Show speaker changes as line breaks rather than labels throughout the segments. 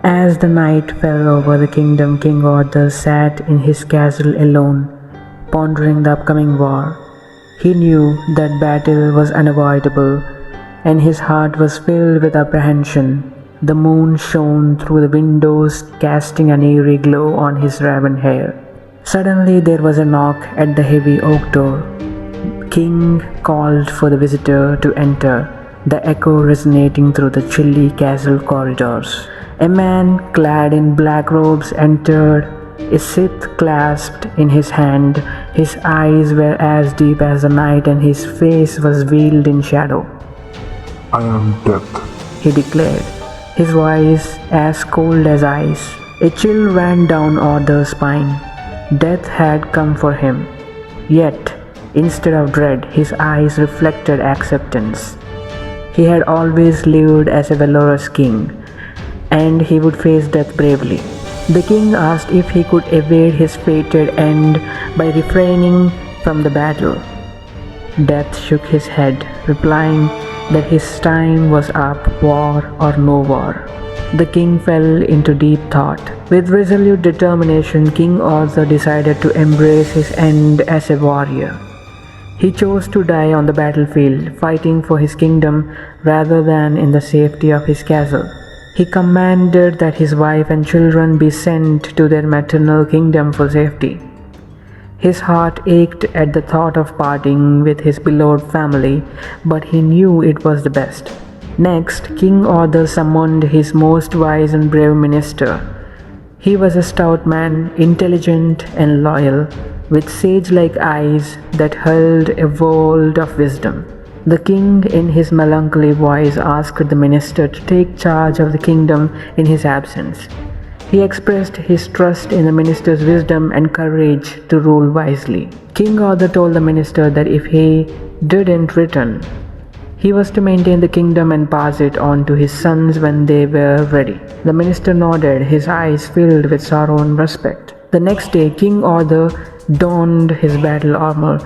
As the night fell over the kingdom, King Arthur sat in his castle alone, pondering the upcoming war. He knew that battle was unavoidable, and his heart was filled with apprehension. The moon shone through the windows, casting an eerie glow on his raven hair. Suddenly there was a knock at the heavy oak door. King called for the visitor to enter, the echo resonating through the chilly castle corridors. A man clad in black robes entered, a scythe clasped in his hand. His eyes were as deep as the night, and his face was veiled in shadow.
I am Death.
He declared, his voice as cold as ice. A chill ran down Arthur's spine. Death had come for him. Yet, instead of dread, his eyes reflected acceptance. He had always lived as a valorous king, and he would face death bravely. The king asked if he could evade his fated end by refraining from the battle. Death shook his head, replying that his time was up, war or no war. The king fell into deep thought. With resolute determination, King Arthur decided to embrace his end as a warrior. He chose to die on the battlefield, fighting for his kingdom rather than in the safety of his castle. He commanded that his wife and children be sent to their maternal kingdom for safety. His heart ached at the thought of parting with his beloved family, but he knew it was the best. Next, King Arthur summoned his most wise and brave minister. He was a stout man, intelligent and loyal, with sage-like eyes that held a world of wisdom. The king, in his melancholy voice, asked the minister to take charge of the kingdom in his absence. He expressed his trust in the minister's wisdom and courage to rule wisely. King Arthur told the minister that if he didn't return, he was to maintain the kingdom and pass it on to his sons when they were ready. The minister nodded, his eyes filled with sorrow and respect. The next day, King Arthur donned his battle armor.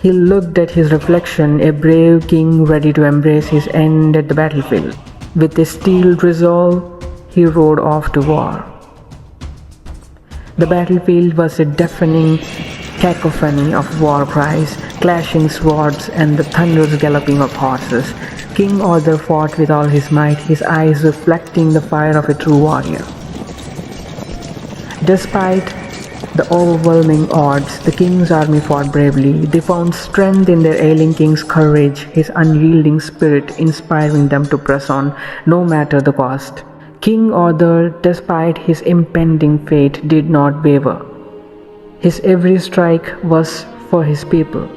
He looked at his reflection, a brave king ready to embrace his end at the battlefield. With a steeled resolve, he rode off to war. The battlefield was a deafening cacophony of war cries, clashing swords, and the thunderous galloping of horses. King Arthur fought with all his might, his eyes reflecting the fire of a true warrior. Despite the overwhelming odds, the king's army fought bravely. They found strength in their ailing king's courage, his unyielding spirit inspiring them to press on no matter the cost. King Arthur, despite his impending fate, did not waver. His every strike was for his people.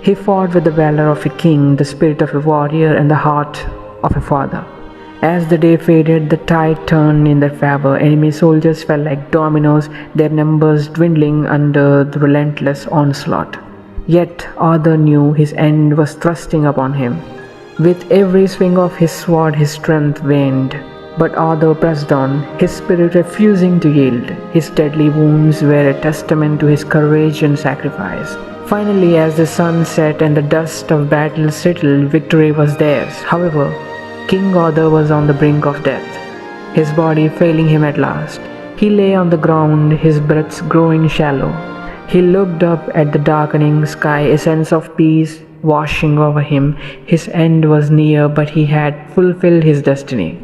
He fought with the valor of a king, the spirit of a warrior, and the heart of a father. As the day faded, the tide turned in their favor. Enemy soldiers fell like dominoes, their numbers dwindling under the relentless onslaught. Yet Arthur knew his end was thrusting upon him. With every swing of his sword, his strength waned. But Arthur pressed on, his spirit refusing to yield. His deadly wounds were a testament to his courage and sacrifice. Finally, as the sun set and the dust of battle settled, victory was theirs. However, King Arthur was on the brink of death, his body failing him at last. He lay on the ground, his breaths growing shallow. He looked up at the darkening sky, a sense of peace washing over him. His end was near, but he had fulfilled his destiny.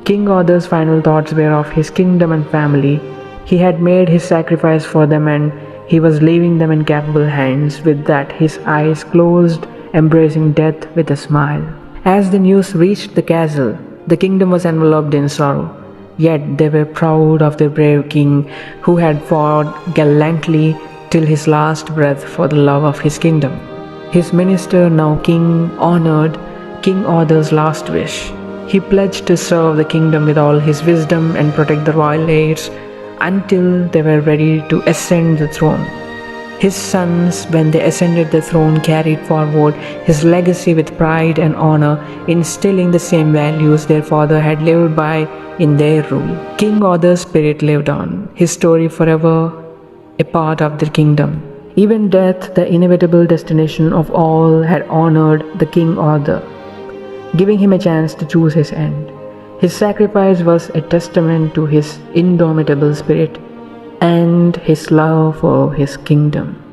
King Arthur's final thoughts were of his kingdom and family. He had made his sacrifice for them, and he was leaving them in capable hands. With that, his eyes closed, embracing death with a smile. As the news reached the castle, the kingdom was enveloped in sorrow. Yet they were proud of their brave king, who had fought gallantly till his last breath for the love of his kingdom. His minister, now king, honored King Arthur's last wish. He pledged to serve the kingdom with all his wisdom and protect the royal heirs until they were ready to ascend the throne. His sons, when they ascended the throne, carried forward his legacy with pride and honor, instilling the same values their father had lived by in their rule. King Arthur's spirit lived on, his story forever a part of their kingdom. Even death, the inevitable destination of all, had honored the King Arthur, giving him a chance to choose his end. His sacrifice was a testament to his indomitable spirit and his love for his kingdom.